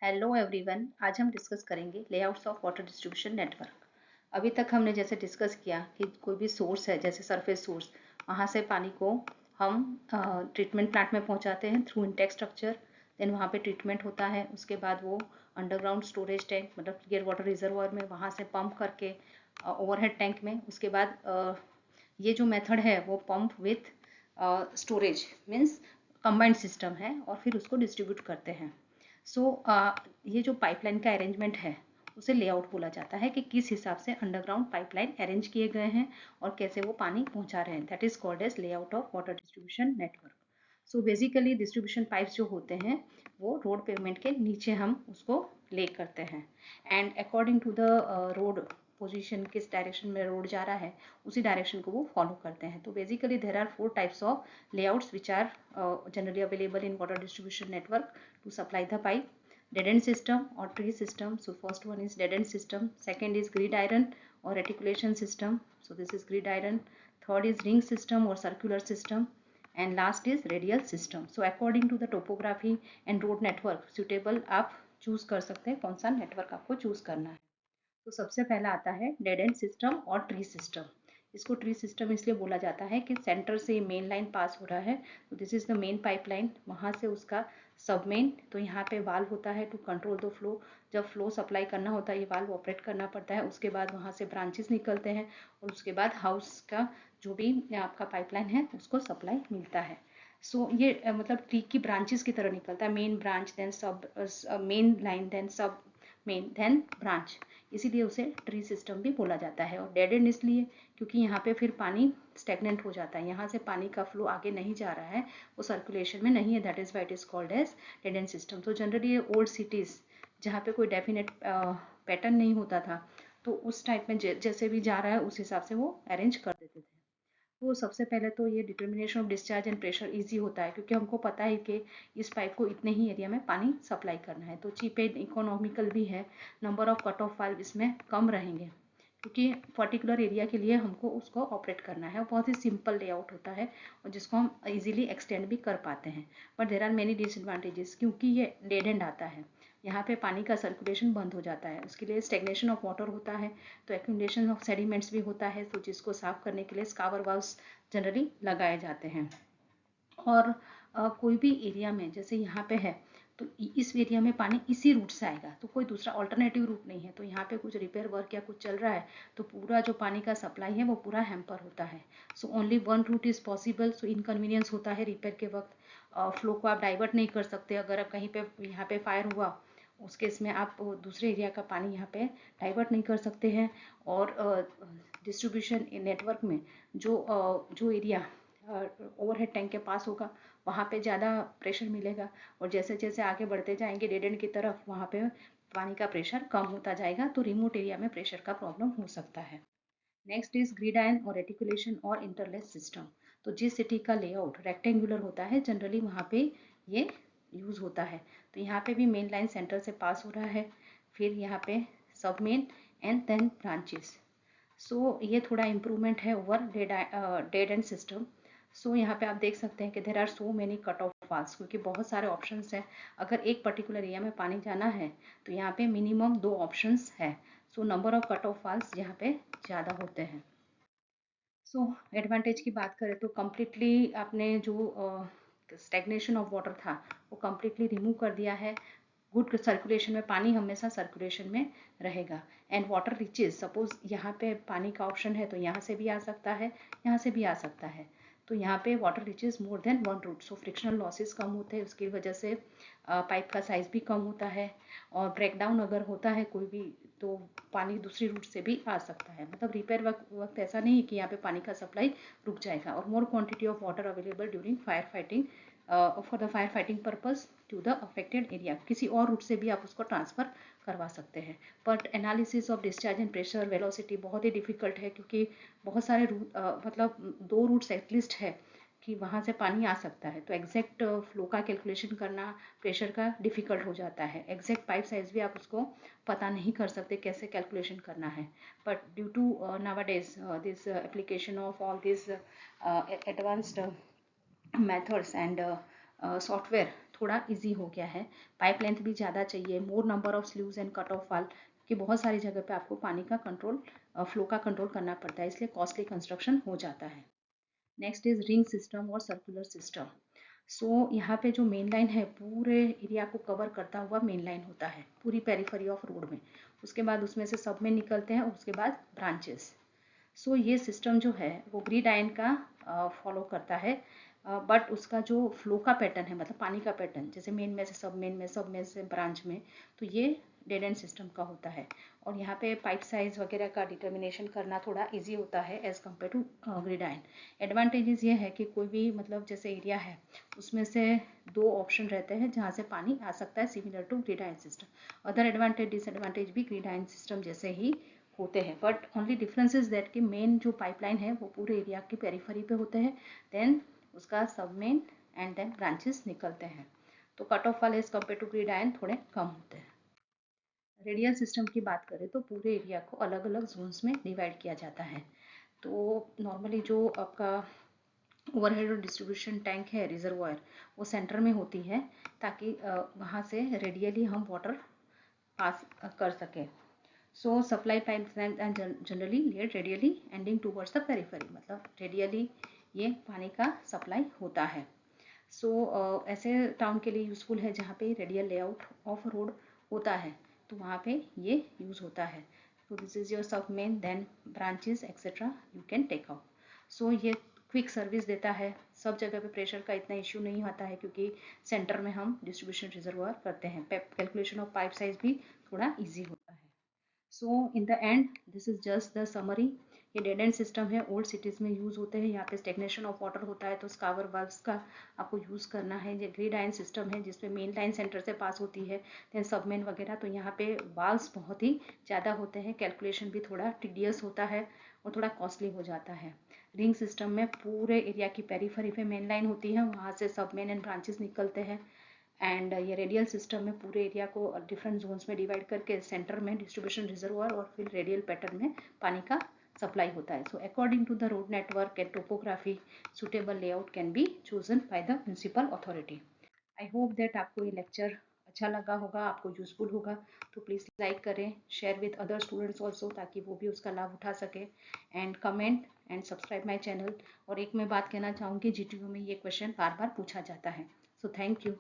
Hello everyone, आज हम discuss करेंगे layouts of water distribution network. अभी तक हमने जैसे डिस्कस किया कि कोई भी सोर्स है, जैसे सरफेस सोर्स, वहाँ से पानी को हम ट्रीटमेंट प्लांट में पहुँचाते हैं थ्रू इंटेक स्ट्रक्चर। देन वहाँ पे ट्रीटमेंट होता है, उसके बाद वो अंडरग्राउंड स्टोरेज टैंक मतलब क्लियर वाटर रिजर्वायर में वहाँ से पंप करके ओवरहेड टैंक में। उसके बाद ये जो मेथड है वो pump with storage means combined system है, और फिर उसको डिस्ट्रीब्यूट करते हैं। सो ये जो पाइपलाइन का अरेंजमेंट है उसे लेआउट बोला जाता है कि किस हिसाब से अंडरग्राउंड पाइपलाइन अरेंज किए गए हैं और कैसे वो पानी पहुंचा रहे हैं। That is called as layout of water distribution network. So basically distribution pipes जो होते हैं वो रोड पेवमेंट के नीचे हम उसको ले करते हैं, and according to the road position, किस डायरेक्शन में रोड जा रहा है उसी डायरेक्शन को वो फॉलो करते हैं। तो basically there are 4 types of layouts which are generally available in water distribution network to supply the pipe: dead end system or tree system. So first one is dead end system, second is gridiron or reticulation system, so this is gridiron, third is ring system or circular system, and last is radial system. So according to the topography and road network suitable आप choose कर सकते हैं कौन सा network आपको choose करना है। तो सबसे पहला आता है डेड एंड सिस्टम और ट्री सिस्टम। इसको ट्री सिस्टम इसलिए बोला जाता है कि सेंटर से मेन लाइन पास हो रहा है, तो this is the main pipeline, वहाँ से उसका सब मेन, तो यहाँ पे वाल्व होता है टू कंट्रोल द फ्लो। जब फ्लो सप्लाई करना होता है ये वाल्व ऑपरेट करना पड़ता है। उसके बाद वहाँ से ब्रांचेस निकलते हैं और उसके बाद हाउस का जो भी आपका पाइपलाइन है उसको सप्लाई मिलता है। सो ये मतलब ट्री की ब्रांचेस की तरह निकलता है, मेन ब्रांच देन सब मेन लाइन देन सब मेन देन ब्रांच, इसीलिए उसे ट्री सिस्टम भी बोला जाता है। और डेड एंड इसलिए क्योंकि यहाँ पे फिर पानी स्टेगनेंट हो जाता है, यहाँ से पानी का फ्लो आगे नहीं जा रहा है, वो सर्कुलेशन में नहीं है, that is why it is called as dead end system. तो जनरली ओल्ड सिटीज जहाँ पे कोई डेफिनेट पैटर्न नहीं होता था, तो उस टाइप में जैसे भी जा रहा है उस हिसाब से वो अरेंज कर देते थे। तो सबसे पहले तो ये determination of discharge and pressure easy होता है, क्योंकि हमको पता है कि इस पाइप को इतने ही एरिया में पानी सप्लाई करना है। तो चीप एंड इकोनॉमिकल भी है, number of cut of valve इसमें कम रहेंगे, क्योंकि पर्टिकुलर एरिया के लिए हमको उसको ऑपरेट करना है। बहुत ही सिंपल लेआउट होता है और जिसको हम इजीली एक्सटेंड भी कर पाते हैं। But there are many disadvantages, क्योंकि ये डेड एंड आता है, यहाँ पे पानी का सर्कुलेशन बंद हो जाता है, उसके लिए स्टेगनेशन ऑफ वाटर होता है, तो एक्यूमुलेशन ऑफ सेडिमेंट्स भी होता है, तो जिसको साफ करने के लिए स्कावर वाल्व्स जनरली लगाए जाते हैं। और कोई भी एरिया में जैसे यहाँ पे है तो इस एरिया में पानी इसी रूट से आएगा, तो कोई दूसरा ऑल्टरनेटिव रूट नहीं है। तो यहाँ पे कुछ रिपेयर वर्क या कुछ चल रहा है तो पूरा जो पानी का सप्लाई है वो पूरा हैम्पर होता है। So only one route is possible, so inconvenience होता है रिपेयर के वक्त। फ्लो को आप डाइवर्ट नहीं कर सकते, अगर आप कहीं पे यहाँ पे फायर हुआ उस केस में आप दूसरे एरिया का पानी यहाँ पे डाइवर्ट नहीं कर सकते हैं। और डिस्ट्रीब्यूशन नेटवर्क में जो एरिया ओवरहेड टैंक के पास होगा वहाँ पे ज़्यादा प्रेशर मिलेगा, और जैसे जैसे आगे बढ़ते जाएंगे डेड एंड की तरफ वहाँ पे पानी का प्रेशर कम होता जाएगा, तो रिमोट एरिया में प्रेशर का प्रॉब्लम हो सकता है। नेक्स्ट इज ग्रिड आयन और रेटिकुलेशन और इंटरलेस सिस्टम। तो जिस सिटी का लेआउट रेक्टेंगुलर होता है जनरली वहाँ पे ये यूज होता है। तो यहाँ पे भी मेन लाइन सेंटर से पास हो रहा है, फिर यहाँ पे सब main and then branches. So ये थोड़ा इम्प्रूवमेंट है over dead end system. So यहाँ पे आप देख सकते हैं कि there are so many cut off valves, क्योंकि बहुत सारे ऑप्शंस हैं। अगर एक पर्टिकुलर एरिया में पानी जाना है तो यहाँ पे मिनिमम 2 ऑप्शंस है, so number of cut off valves यहाँ पे ज़्यादा होते हैं। सो एडवांटेज की बात करें तो कम्प्लीटली आपने जो स्टेगनेशन ऑफ वाटर था वो कम्प्लीटली रिमूव कर दिया है। गुड सर्कुलेशन में पानी हमेशा सर्कुलेशन में रहेगा, एंड वाटर रिचेज, सपोज यहाँ पे पानी का ऑप्शन है तो यहाँ से भी आ सकता है, यहाँ से भी आ सकता है, तो यहाँ पे water reaches more than one root, so frictional losses कम होते हैं, उसकी वजह से पाइप का साइज भी कम होता है। और ब्रेकडाउन अगर होता है कोई भी तो पानी दूसरी रूट से भी आ सकता है, मतलब रिपेयर वक्त ऐसा नहीं है कि यहाँ पे पानी का सप्लाई रुक जाएगा। और more quantity of water available during fire fighting for the fire fighting purpose to the affected area, किसी और रूट से भी आप उसको ट्रांसफर करवा सकते हैं। But analysis of discharge and pressure velocity बहुत ही डिफिकल्ट है, क्योंकि बहुत सारे रूट मतलब 2 रूट्स एटलीस्ट है कि वहाँ से पानी आ सकता है, तो एग्जैक्ट फ्लो का कैलकुलेशन करना प्रेशर का डिफिकल्ट हो जाता है। एग्जैक्ट पाइप साइज भी आप उसको पता नहीं कर सकते कैसे कैलकुलेशन करना है। But due to nowadays this application of all these advanced methods and software, थोड़ा इजी हो गया है। पाइप लेंथ भी ज़्यादा चाहिए, more number of sluice and cut off valve, कि बहुत सारी जगह पे आपको पानी का कंट्रोल, फ्लो का कंट्रोल करना पड़ता है, इसलिए कॉस्टली कंस्ट्रक्शन हो जाता है। नेक्स्ट इज रिंग सिस्टम और सर्कुलर सिस्टम। सो यहाँ पे जो मेन लाइन है पूरे एरिया को कवर करता हुआ मेन लाइन होता है पूरी पेरिफेरी ऑफ रोड में। उसके बाद उसमें से सब में निकलते हैं, उसके बाद ब्रांचेस। सो ये सिस्टम जो है वो ग्रिड आयन का फॉलो करता है, बट उसका जो फ्लो का पैटर्न है, मतलब पानी का पैटर्न, जैसे मेन में से सब मेन में, सब में से ब्रांच में, तो ये डेड एंड सिस्टम का होता है। और यहाँ पे पाइप साइज वगैरह का डिटर्मिनेशन करना थोड़ा इजी होता है as compare to grid iron. Advantages ये है कि कोई भी मतलब जैसे एरिया है उसमें से 2 ऑप्शन रहते हैं जहाँ से पानी आ सकता है, similar to grid iron system. Other advantage disadvantage भी ग्रिड आयन सिस्टम जैसे ही होते हैं, but only difference is that कि मेन जो पाइपलाइन है वो पूरे एरिया की पेरिफेरी पे होते हैं, देन उसका सब मेन एंड देन ब्रांचेस निकलते हैं। तो कट ऑफ वाले as compare to grid iron थोड़े कम होते हैं। रेडियल सिस्टम की बात करें तो पूरे एरिया को अलग अलग जोन्स में डिवाइड किया जाता है। तो नॉर्मली जो आपका ओवरहेड और डिस्ट्रीब्यूशन टैंक है, रिजर्वायर, वो सेंटर में होती है, ताकि वहाँ से रेडियली हम वाटर पास कर सकें। So supply pipes and generally laid radially ending towards the periphery, मतलब रेडियली ये पानी का सप्लाई होता है। सो ऐसे टाउन के लिए यूज़फुल है जहाँ पे रेडियल लेआउट ऑफ रोड होता है, तो वहाँ पे ये यूज़ होता है। तो this is your sub main, then branches etcetera you can take out. So ये क्विक सर्विस देता है, सब जगह पे प्रेशर का इतना इश्यू नहीं आता है क्योंकि सेंटर में हम डिस्ट्रीब्यूशन रिजर्वायर करते हैं। कैलकुलेशन ऑफ पाइप साइज भी थोड़ा ईजी होता है। So in the end this is just the summary. ये डेड एंड सिस्टम है, ओल्ड सिटीज़ में यूज़ होते हैं। यहाँ पे स्टेगनेशन ऑफ वाटर होता है तो स्कावर वाल्व्स का आपको यूज़ करना है। ये ग्रिड आयन सिस्टम है जिसमें मेन लाइन सेंटर से पास होती है, देन सब मेन वगैरह, तो यहाँ पे वाल्व्स बहुत ही ज़्यादा होते हैं, कैलकुलेशन भी थोड़ा टिडियस होता है और थोड़ा कॉस्टली हो जाता है। रिंग सिस्टम में पूरे एरिया की पेरीफेरी पे मेन लाइन होती है, वहाँ से सब मेन एंड ब्रांचेस निकलते हैं। एंड ये रेडियल सिस्टम में पूरे एरिया को डिफरेंट जोन्स में डिवाइड करके सेंटर में डिस्ट्रीब्यूशन रिजर्वायर और फिर रेडियल पैटर्न में पानी का सप्लाई होता है। So according to the road network and topography, suitable layout can be chosen by the municipal authority. I hope that आपको ये लेक्चर अच्छा लगा होगा, आपको यूजफुल होगा। तो प्लीज़ लाइक करें, share with other students also, ताकि वो भी उसका लाभ उठा सके। And comment and subscribe my channel. और एक मैं बात कहना चाहूँगी, GTU में ये क्वेश्चन बार बार पूछा जाता है। So thank you.